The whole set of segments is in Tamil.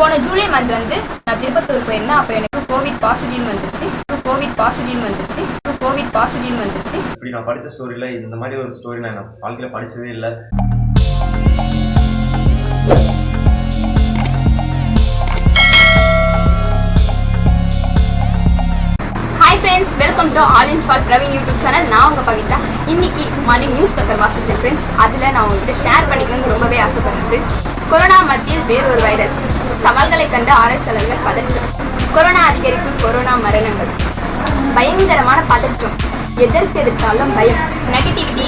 போன ஜூலை மந்த் வந்து நான் திருப்பத்தூர் போயிருந்தேன். அப்போ எனக்கு கோவிட் பாசிட்டிவ்னு வந்துச்சு. இப்படி நான் படித்த ஸ்டோரியில் இந்த மாதிரி ஒரு ஸ்டோரி நான் வாழ்க்கையில் படித்ததே இல்லை. Hi friends, welcome to all in for Praveen YouTube channel. நான் உங்கள் பவித்ரா. இன்னைக்கு மார்னிங் நியூஸ் பேப்பர் வாசிச்சேன் ஃப்ரெண்ட்ஸ். அதில் நான் உங்கள்கிட்ட ஷேர் பண்ணிக்கணும்னு ரொம்பவே ஆசைப்படுறேன் ஃப்ரெண்ட்ஸ். கொரோனா மத்தியில் வேறொரு வைரஸ், சவால்களை கண்டு ஆராய்ச்சியாளர்கள் பதற்றம். கொரோனா அதிகரிப்பு, கொரோனா மரணங்கள், பயங்கரமான பதற்றம், எதற்கெடுத்தாலும் பயம், நெகட்டிவிட்டி.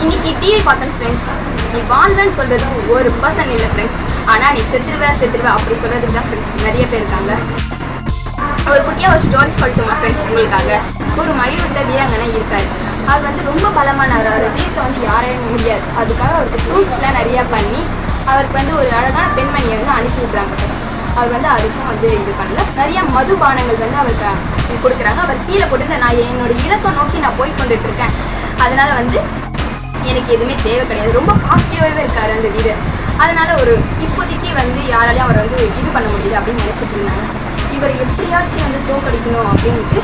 இன்னைக்கு டிவி பார்த்தோம் ஃப்ரெண்ட்ஸ். நீ வாழ்வேன்னு சொல்றதுக்கு ஒரு பர்சன் இல்லை ஃப்ரெண்ட்ஸ். ஆனால் நீ செத்துருவ அப்படி சொல்றதுக்கு தான் ஃப்ரெண்ட்ஸ் நிறைய பேர் இருக்காங்க. ஒரு குட்டியாக ஒரு ஸ்டோரி சொல்லட்டுமா ஃப்ரெண்ட்ஸ் உங்களுக்காக. ஒரு மழியுத்த வீராங்கனை இருக்காரு. அவர் வந்து ரொம்ப பலமானவர். அவர் வீட்டை வந்து யாரையும் முடியாது. அதுக்காக அவருக்கு ஃப்ரூட்ஸ்லாம் நிறையா பண்ணி அவருக்கு வந்து ஒரு அழகான பெண்மணியை வந்து அனுப்பி விட்றாங்க ஃபர்ஸ்ட். அவர் வந்து அதுக்கும் வந்து இது பண்ணல. நிறைய மதுபானங்கள் வந்து அவருக்கு கொடுக்குறாங்க. அவர் கீழே போட்டு நான் என்னோட இலக்கை நோக்கி நான் போய் கொண்டுட்டு இருக்கேன், அதனால வந்து எனக்கு எதுவுமே தேவை கிடையாது. ரொம்ப பாசிட்டிவாகவே இருக்காரு அந்த வீரர். அதனால ஒரு இப்போதைக்கு வந்து யாராலையும் அவர் வந்து இது பண்ண முடியுது அப்படின்னு நினச்சிட்டு இருந்தாங்க. இவர் எப்படியாச்சும் வந்து தோக்கடிக்கணும் அப்படின்ட்டு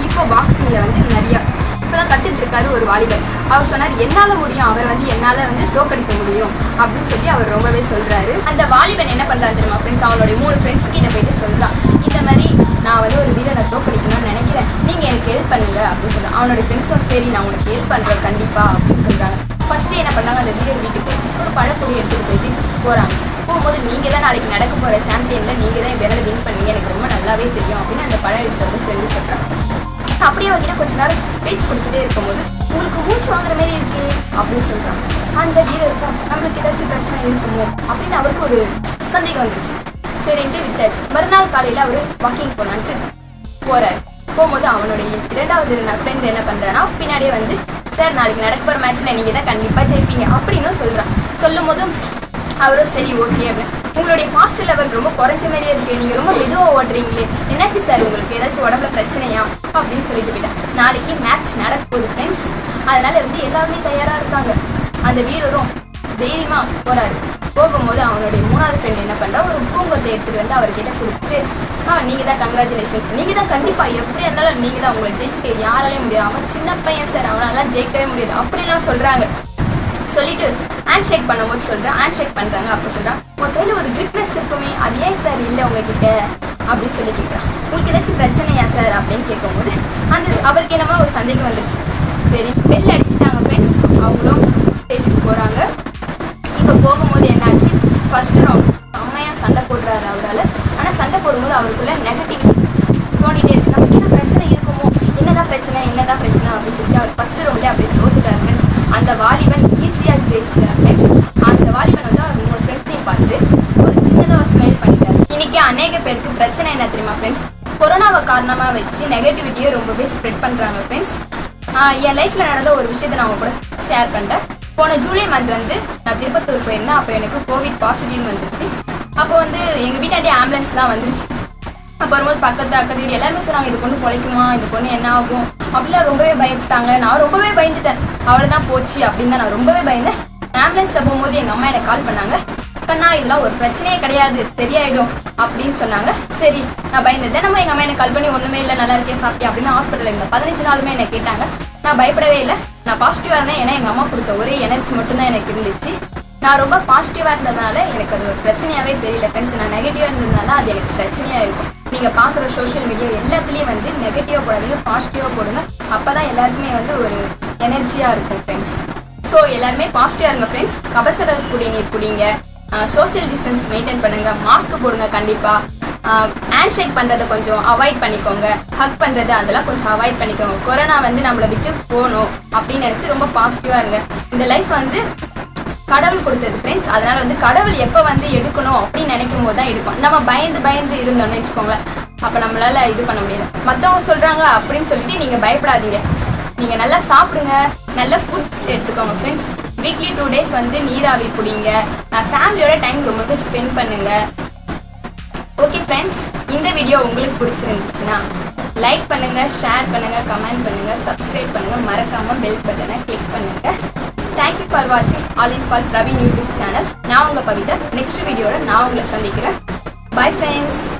இப்போ பாக்ஸிங்கில் வந்து நிறையா இப்போதான் கற்றுட்டு இருக்காரு ஒரு வாலிபர். அவர் சொன்னார் என்னால் முடியும், அவர் வந்து என்னால் வந்து தோக்கடிக்க முடியும் அப்படின்னு சொல்லி அவர் ரொம்பவே சொல்கிறாரு. அந்த வாலிபன் என்ன பண்ணுறாரு தெரியுமா ஃப்ரெண்ட்ஸ், அவனுடைய 3 ஃப்ரெண்ட்ஸ் கிட்ட போயிட்டு சொல்கிறான், இந்த மாதிரி நான் வந்து ஒரு வீரனை தோக்கடிக்கணும்னு நினைக்கிறேன், நீங்கள் எனக்கு ஹெல்ப் பண்ணுங்க அப்படின்னு சொல்கிறான். அவனுடைய ஃப்ரெண்ட்ஸும் சரி நான் உனக்கு ஹெல்ப் பண்ணுறேன் கண்டிப்பாக அப்படின்னு சொல்கிறாங்க. ஃபர்ஸ்ட்டு என்ன பண்ணாங்க, அந்த வீரர் வீட்டுக்கு ஒரு பழப்பொடி எடுத்துகிட்டு போயிட்டு போகிறாங்க. போகும்போது நீங்கள் தான் நாளைக்கு நடக்க போகிற சாம்பியனில் நீங்கள் தான் எப்படியாவது வின் பண்ணுவீங்க, எனக்கு ரொம்ப நல்லாவே தெரியும் அப்படின்னு அந்த பழம் எடுத்து வந்து ஃப்ரெண்டு சொல்கிறாங்க. அப்படியே அவர்கிட்ட கொஞ்ச நேரம் பேச்சு கொடுத்துட்டே இருக்கும்போது உங்களுக்கு மூச்சு வாங்குற மாதிரி இருக்கு அப்படின்னு சொல்கிறாங்க. அந்த வீரருக்கு நம்மளுக்கு ஏதாச்சும் பிரச்சனை இருக்குமோ அப்படின்னு அவருக்கு ஒரு சந்தேகம் வந்துருச்சு. சரின்ட்டு விட்டாச்சு. மறுநாள் காலையில் அவர் வாக்கிங் போனான்ட்டு போகிறார். போகும்போது அவனுடைய 2வது ஃப்ரெண்ட் என்ன பண்ணுறான்னா பின்னாடியே வந்து சார் நாளைக்கு நடக்க போகிற மேட்ச்சில் நீங்கள் தான் கண்டிப்பாக ஜெயிப்பீங்க அப்படின்னு சொல்கிறான். சொல்லும் போதும் அவரும் சரி ஓகே அப்படின்னு, உங்களுடைய ஃபாஸ்ட் லெவல் ரொம்ப குறைஞ்ச மாதிரியே இருக்குது, நீங்கள் ரொம்ப மெதுவாக ஓடுறீங்களே, என்னாச்சு சார் உங்களுக்கு ஏதாச்சும் உடம்புல பிரச்சனையா அப்படின்னு சொல்லிட்டு போயிட்டேன். நாளைக்கு மேட்ச் நடக்க போகுது ஃப்ரெண்ட்ஸ், அதனால வந்து எல்லாருமே தயாராக இருக்காங்க. அந்த வீரரும் தைரியமாக போகிறாரு. போகும்போது அவனுடைய 3வது ஃப்ரெண்ட் என்ன பண்ணுறா, ஒரு பூங்கொத்தை எடுத்துகிட்டு வந்து அவர்கிட்ட கொடுத்துட்டு நீங்கள் தான் கங்க்ராச்சுலேஷன்ஸ், நீங்கள் தான் கண்டிப்பாக எப்படி இருந்தாலும் நீங்கள் தான், உங்களை ஜெயிச்சுக்க யாராலையும் முடியாது, அவன் சின்ன பையன் சார் அவனாலாம் ஜெயிக்கவே முடியாது அப்படிலாம் சொல்கிறாங்க. சொல்லிட்டு ஹேண்ட் ஷேக் பண்ணும்போது சொல்கிறேன், ஹேண்ட் ஷேக் பண்ணுறாங்க. அப்போ சொல்கிறான், உங்கள் கையில் ஒரு கிரிப்னஸ் இருக்குமே அது ஏன் சார் இல்லை உங்ககிட்ட அப்படின்னு சொல்லி கேட்குறான். உங்களுக்கு ஏதாச்சும் பிரச்சனையா சார் அப்படின்னு கேட்கும்போது அவருக்கு என்னமோ ஒரு சந்தேகம் வந்துருச்சு. சரி பெல் அடிச்சுட்டாங்க ஃப்ரெண்ட்ஸ். அவங்களும் ஸ்டேஜுக்கு போகிறாங்க. இப்போ போகும்போது என்னாச்சு, ஃபர்ஸ்ட் ரவுண்ட் செம்மையாக சண்டை போடுறாரு அவரால். ஆனால் சண்டை போடும்போது அவருக்குள்ள நெகட்டிவ் தோண்டிகிட்டே இருக்கு, நமக்கு என்ன பிரச்சனை இருக்குமோ, என்னதான் பிரச்சனை அப்படின்னு சொல்லிட்டு அவர் ஃபர்ஸ்ட் ரவுண்ட்லேயே அப்படியே தோத்துட்டார் ஃப்ரெண்ட்ஸ். அந்த வாலிபன் ஈஸியாக ஜெயிச்சிட்டார் ஃப்ரெண்ட்ஸ். அந்த வாலிபன் வந்து அவர் 3 ஃப்ரெண்ட்ஸையும் பார்த்து ஒரு சின்னதாக ஸ்மைல் பண்ணிட்டார். இன்னைக்கு அநேக பேருக்கு பிரச்சனை என்ன தெரியுமா ஃப்ரெண்ட்ஸ், கொரோனாவை காரணமாக வச்சு நெகட்டிவிட்டியை ரொம்பவே ஸ்ப்ரெட் பண்ணுறாங்க ஃப்ரெண்ட்ஸ். என் லைஃப்பில் நடந்த ஒரு விஷயத்தை நான் உங்க கூட ஷேர் பண்ணுறேன். போன ஜூலை மந்த் வந்து நான் திருப்பத்தூர் போயிருந்தேன். அப்போ எனக்கு கோவிட் பாசிட்டிவ்னு வந்துச்சு. அப்போ வந்து எங்கள் வீட்டாண்டே ஆம்புலன்ஸ்லாம் வந்துருச்சு. அப்போ வரும்போது பக்கத்து வீடு எல்லாருமே சொன்னாங்க, இது பொண்ணு பொழைக்குமா, இந்த பொண்ணு என்ன ஆகும் அப்படிலாம் ரொம்பவே பயப்பட்டாங்க. நான் ரொம்பவே பயந்துட்டேன். அவ்வளோதான் போச்சு அப்படின்னு தான் நான் ரொம்பவே பயந்தேன். ஆம்புலன்ஸில் போகும்போது எங்கள் அம்மா எனக்கு கால் பண்ணாங்க, கண்ணா இதெல்லாம் ஒரு பிரச்சனையே கிடையாது சரியாயிடும் அப்படின்னு சொன்னாங்க. சரி நான் பயந்தேன். தினமும் எங்கள் அம்மா எனக்கு கால் பண்ணி ஒன்றுமே இல்லை நல்லா இருக்கேன் சாப்பிட்டேன் அப்படின்னு ஹாஸ்பிட்டலில் இருந்தேன். 15 நாளுமே என்னை கேட்டாங்க. நான் பயப்படவே இல்லை, நான் பாசிட்டிவாக இருந்தேன். ஏன்னா எங்கள் அம்மா கொடுத்த ஒரே எனர்ஜி மட்டும்தான் எனக்கு இருந்துச்சு. நான் ரொம்ப பாசிட்டிவாக இருந்ததுனால எனக்கு அது ஒரு பிரச்சனையாகவே தெரியல ஃப்ரெண்ட்ஸ். நான் நெகட்டிவாக இருந்ததுனால அது எனக்கு பிரச்சனையாக இருக்கும். நீங்கள் பார்க்குற சோஷியல் மீடியா எல்லாத்துலேயும் வந்து நெகட்டிவாக போடாதீங்க, பாசிட்டிவாக போடுங்க. அப்போ தான் எல்லாருக்குமே வந்து ஒரு எனர்ஜியாக இருக்கும் ஃப்ரெண்ட்ஸ். ஸோ எல்லாருமே பாசிட்டிவாக இருங்க ஃப்ரெண்ட்ஸ். கபசுர குடிநீர் குடிங்க, சோஷியல் டிஸ்டன்ஸ் மெயின்டைன் பண்ணுங்க, மாஸ்க் போடுங்க கண்டிப்பாக. ஹேண்ட் ஷேக் பண்ணுறதை கொஞ்சம் அவாய்ட் பண்ணிக்கோங்க, ஹக் பண்ணுறது அதெல்லாம் கொஞ்சம் அவாய்ட் பண்ணிக்கோங்க. கொரோனா வந்து நம்மளை விட்டு போகணும் அப்படின்னு நினச்சி ரொம்ப பாசிட்டிவாக இருங்க. இந்த லைஃப் வந்து கடவுள் கொடுத்தது ஃப்ரெண்ட்ஸ். அதனால வந்து கடவுள் எப்போ வந்து எடுக்கணும் அப்படின்னு நினைக்கும் போது தான் எடுக்கும். நம்ம பயந்து இருந்தோம்னு வச்சுக்கோங்களேன், அப்போ நம்மளால இது பண்ண முடியாது. மற்றவங்க சொல்கிறாங்க அப்படின்னு சொல்லிட்டு நீங்கள் பயப்படாதீங்க. நீங்கள் நல்லா சாப்பிடுங்க, நல்ல ஃபுட்ஸ் எடுத்துக்கோங்க ஃப்ரெண்ட்ஸ். வீக்லி 2 days வந்து நீராவி பிடிங்க, ஃபேமிலியோட டைம் ரொம்பவே ஸ்பெண்ட் பண்ணுங்க. ஓகே ஃப்ரெண்ட்ஸ், இந்த வீடியோ உங்களுக்கு பிடிச்சிருந்துச்சுன்னா லைக் பண்ணுங்க, ஷேர் பண்ணுங்க, கமெண்ட் பண்ணுங்க, சப்ஸ்கிரைப் பண்ணுங்க, மறக்காம பெல் பட்டனை கிளிக் பண்ணுங்க. தேங்க்யூ ஃபார் வாட்சிங் all in for Praveen YouTube channel. நான் உங்கள் பவித்ரா. நெக்ஸ்ட் வீடியோட நான் உங்களை சந்திக்கிறேன். Bye friends.